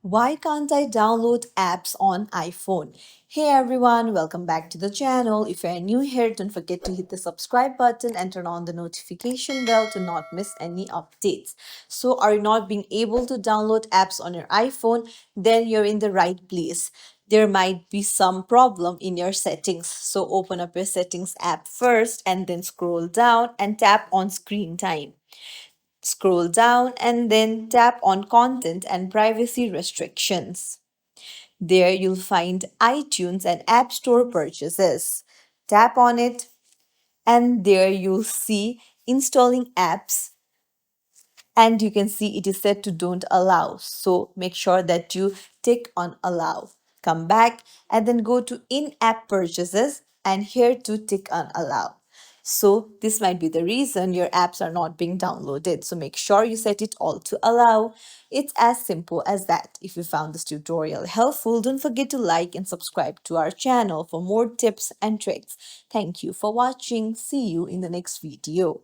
Why can't I download apps on iPhone? Hey everyone, welcome back to the channel. If you're new here, don't forget to hit the subscribe button and turn on the notification bell to not miss any updates. So, are you not being able to download apps on your iPhone? Then you're in the right place. There might be some problem in your settings. So, open up your settings app first and then scroll down and tap on screen time. Scroll down and then tap on content and privacy restrictions. There you'll find iTunes and App Store purchases. Tap on it and there you'll see installing apps and you can see it is set to don't allow. So make sure that you tick on allow. Come back and then go to in-app purchases and here to tick on allow. So this might be the reason your apps are not being downloaded. So make sure you set it all to allow. It's as simple as that. If you found this tutorial helpful, don't forget to like and subscribe to our channel for more tips and tricks. Thank you for watching. See you in the next video.